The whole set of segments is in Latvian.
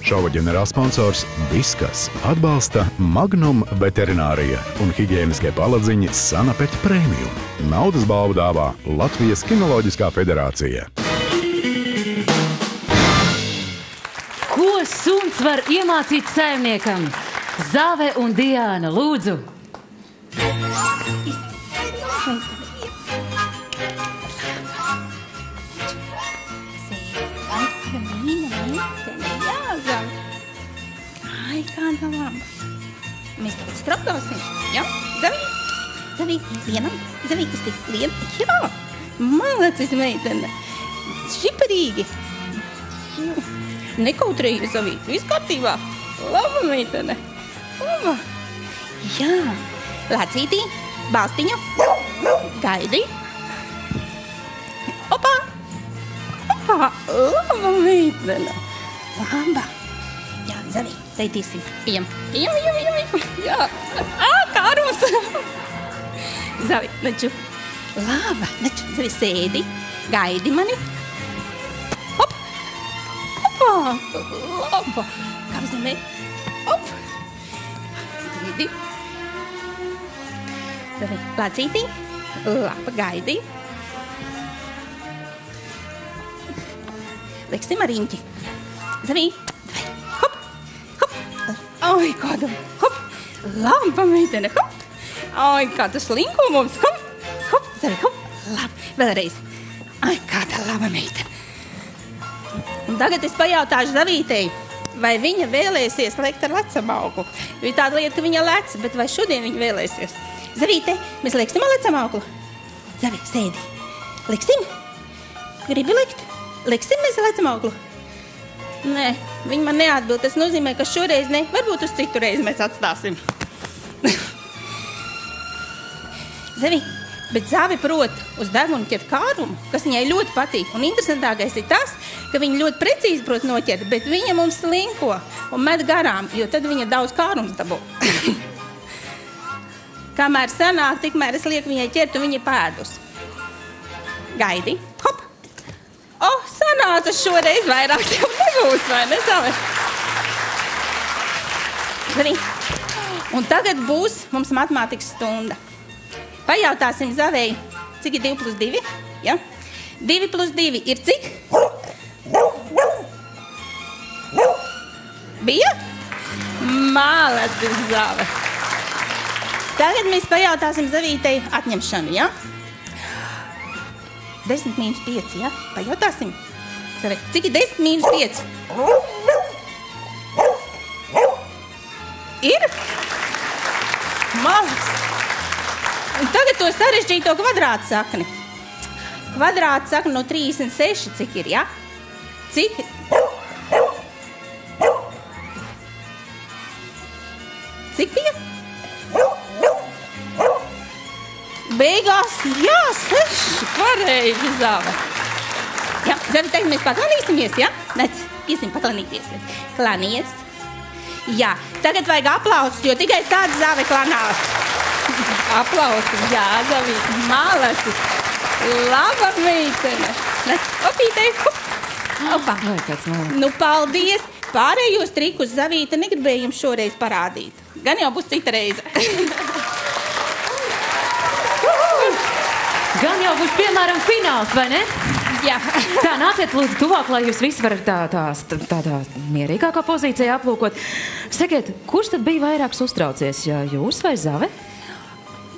Šova ģenerālsponsors Viskas atbalsta Magnum veterinārija un higieniskie paladziņi Sanapet Premium. Naudas balvu dāvā Latvijas Kinoloģiskā federācija. Ko suns var iemācīt saimniekam? Zave un Diāna, lūdzu! Ai, kāda laba. Mēs tagad strādāsim, jā? Zavī, vienam, zavī, kas tik lien, jā, malacis meitene, šiparīgi. Nekautrēju zavī, viss kārtībā, laba meitene, laba. Jā, lācītī, balstiņu, gaidi. Opa, laba meitene, laba. Jā, zavī, teitīsim. Ejam. Jā. Kārums. Zavi, neču. Laba, neču. Zavi, sēdi. Gaidi mani. Hop. Hopa. Laba. Kā zemē. Hop. Sēdi. Zavi, lācītī. Laba, gaidi. Liksim ar riņķi. Zavi. Ai, kāda, hop, laba meitene, hop. Ai, kāda slinko mums, hop, hop, zavi, hop, laba, vēlreiz. Ai, kāda laba meitene. Un tagad es pajautāšu Zavītei, vai viņa vēlēsies lekt ar lecamauklu. Jo ir tāda lieta, ka viņa lec, bet vai šodien viņa vēlēsies? Zavīte, mēs leksim ar lecamauklu? Zavi, sēdi. Leksim? Gribi lekt? Leksim mēs ar lecamauklu? Nē, viņi man neatbild. Tas nozīmē, ka šoreiz ne. Varbūt uz citu reizi mēs atstāsim. Zavi, bet Zavi prot uz degunu ķert kārumu, kas viņai ļoti patīk. Un interesantākais ir tas, ka viņa ļoti precīzi prot noķert, bet viņa mums slinko un met garām, jo tad viņa daudz kārums dabū. Kamēr sanāk, tikmēr es lieku viņai ķert un viņa pēdus. Gaidi. Hop! Sanāca šoreiz vairāk jau nebūs, vai ne, Zavi? Zavi. Un tagad būs mums matemātikas stunda. Pajautāsim Zavei, cik ir 2 plus 2? Ja? 2 plus 2 ir cik? Bija? Malacis, Zave. Tagad mēs pajautāsim Zavītei atņemšanu, ja? 10 mīnus 5, ja? Pajautāsim. Zavi, cik ir 10 mīnus 5? Ir? Malacis. Un tagad to sarežģīto kvadrātu sakni. Kvadrātu sakni no 36, cik ir, ja? Cik? Cik bija? Beigās, jā, 6, pareizi, Zave. Jā, Zavi, tagad mēs paklanīsimies, ja? Nec, iesim paklanīties. Klanies. Jā, tagad vajag aplausus, jo tikai tāds Zave klanās. Aplausus, jā, Zavi, malacis. Laba meitene. Nec, opītei, hop. Opa. Nu, paldies. Pārējos trikus Zavīte negribēja jums šoreiz parādīt. Gan jau būs cita reize. Gan jau būs, piemēram, fināls, vai ne? Jā. Tā, nāciet lūdzu tuvāk, lai jūs visi varat tādā mierīgākā pozīcijā aplūkot. Sakiet, kurš tad bija vairāks uztraucies, ja jūs vai Zave?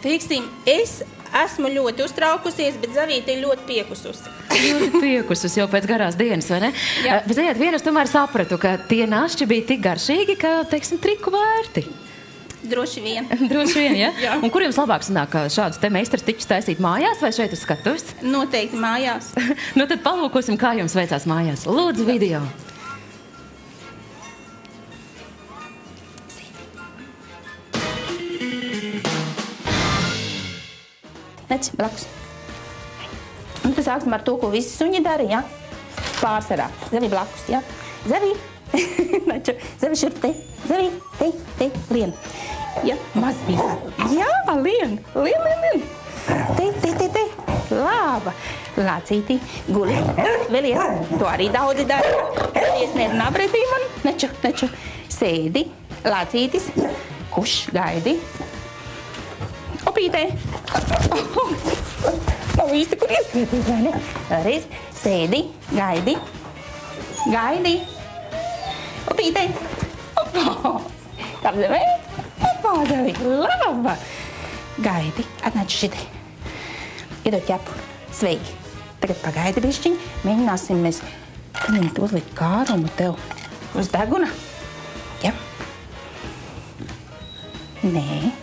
Teiksim, es esmu ļoti uztraukusies, bet Zavīte ir ļoti piekususi. Ļoti piekusus jau pēc garās dienas, vai ne? Jā. Bet ziniet, vienu es tomēr sapratu, ka tie našķi bija tik garšīgi, ka, teiksim, triku vērti. Droši vien. Droši vien, ja? Jā. Un kur jums labāk sanāk šādus te meistars tiķus taisīt mājās vai šeit uz skatuves? Noteikti mājās. Nu tad palūkosim, kā jums veicās mājās. Lūdzu, video. Nec, blakus. Un tu sāksim ar to, ko visi suņi dara, ja? Pārsvarā. Zavi blakus, ja? Zavi. Neču. Zavi šurp te. Zavi. Te. Lien. Ja, maz bija. Jā, lien. Te. laba. Lācītī, guli, velies. To arī daudzi dara. Velies, nerunā pretī man. Neču. Sēdi, lācītis. Kuš, gaidi. Opītē. Nav īsti, kur ieskrietīt, vai ne? Vēlreiz, sēdi, gaidi. Gaidi. Opītē. Opa. Kapzemē. Opa, Zavi, laba. Gaidi, atnāc šitai. Iedod ķepu. Sveiki. Tagad pagaidi bišķiņ. Mēģināsim mēs paņemt uzlikt kārumu tev uz deguna. Ja? Nē.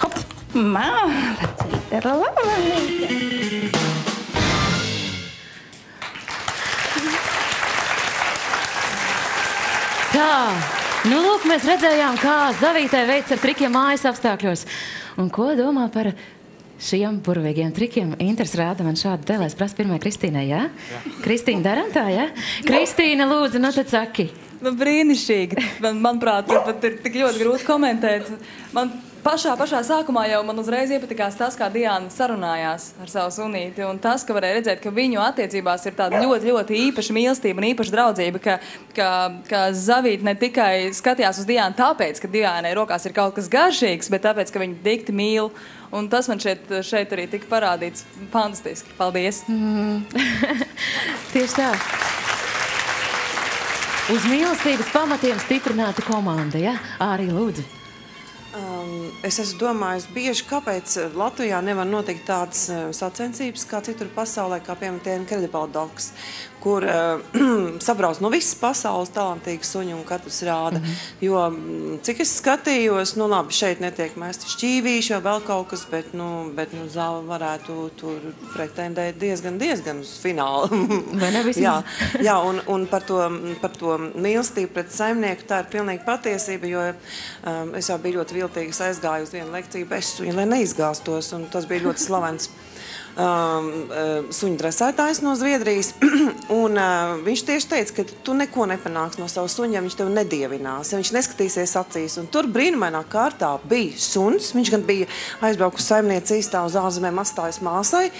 Hop. Mālacīte, laba meita. Tā, nu lūk, mēs redzējām, kā Zavītē veids ar trikiem mājas apstākļos. Un ko domā par šiem burvīgiem trikiem? Inters rāda man šādu dēlēs. Prasa pirmai Kristīnai, jā? Kristīna, daram tā, jā? Kristīna, lūdzu, nu tad saki. Nu, brīnišķīgi. Manuprāt, pat ir tik ļoti grūti komentēt. Man pašā sākumā jau man uzreiz iepatikās tas, kā Diana sarunājās ar savu sunīti. Un tas, ka varēja redzēt, ka viņu attiecībās ir tāda ļoti īpaša mīlestība un īpaša draudzība, ka Zavīte ne tikai skatījās uz Dianu tāpēc, ka Dianai rokās ir kaut kas garšīgs, bet tāpēc, ka viņu dikti mīl. Un tas man šeit arī tika parādīts fantastiski. Paldies! Tieši tā. Uz mīlestības pamatiem stiprināta komanda, ja? Arī lūdzu. Es esmu domājis bieži, kāpēc Latvijā nevar notikt tādas sacensības kā citur pasaulē, kā piemēram tie Incredible Dogs, kur sabrauc no visas pasaules talantīgi suņi un katrs rāda. Jo, cik es skatījos, nu labi, šeit netiek mēsti šķīvīši vai vēl kaut kas, bet Zava varētu tur pretendēt diezgan uz finālu. Vai ne vismaz? Jā, un par to mīlestību pret saimnieku tā ir pilnīgi patiesība, jo es jau biju ļoti viltīgas aizgāju uz vienu lekciju bez suņa, lai neizgāstos, un tas bija ļoti slavens suņu dresētājs no Zviedrijas, un viņš tieši teica, ka tu neko nepanāks no savu suņu, ja viņš tev nedievinās, ja viņš neskatīsies acīs, un tur brīnumainā kārtā bija suns, viņš gan bija aizbraukus saimnieci īstā uz ārzemēm atstājas māsai,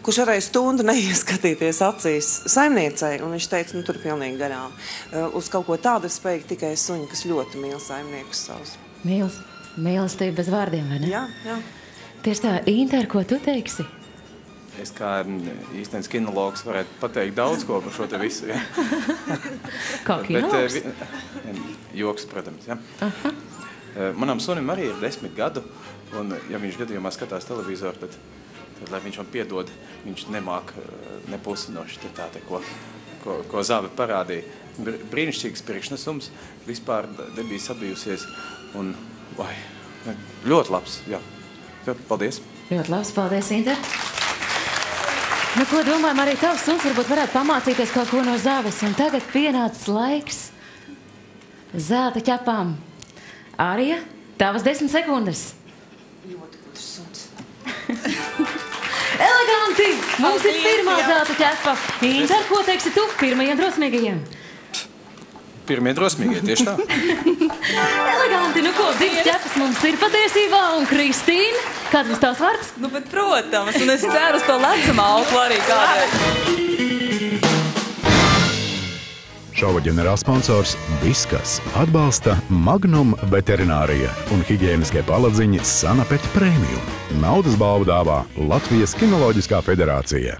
kurš varēja stundu neieskatīties acīs saimniecei, un viņš teica, nu tur pilnīgi garām. Uz kaut ko tādu ir spējīgi tikai suņi, kas ļoti mīl saimniekus savus. Mīlestība bez vārdiem, vai ne? Jā. Tieši tā, Inter, ko tu teiksi? Es kā īstenis kinologs varētu pateikt daudz ko par šo te visu. Ja? Kā kinologs? Joks, protams. Ja? Manam sunim arī ir 10 gadu, un ja viņš gadījumā skatās televizoru, tad lai viņš man piedod, viņš nemāk nepusinoši ko Zāve parādīja. Brīnišķīgs priekšnesums, vispār debija sabijusies, un ļoti labs, jā. Paldies. Ļoti labs, paldies, Inter. Nu, ko domājam, arī tavs suns varbūt varētu pamācīties kaut ko no Zāves, un tagad pienācis laiks zelta ķepām. Arija, tavas 10 sekundes. Ļoti gudrs suns. Eleganti! Mums ir pirmā zelta ķepa. Inter, ko teiksi tu pirmajiem drosmīgajiem? Pirmie drosmīgie, tieši tā. Eleganti, nu ko, 2 ķepas mums ir patiesībā, un Kristīna, kāds būs tavs vārds? Nu, bet, protams, un es ceru uz to lecamā auklu arī kādreiz. Šova ģenerālsponsors Viskas atbalsta Magnum veterinārija un higieniskie paladziņi Sanapet Premium. Naudas balvu dāvā Latvijas Kinoloģiskā federācija.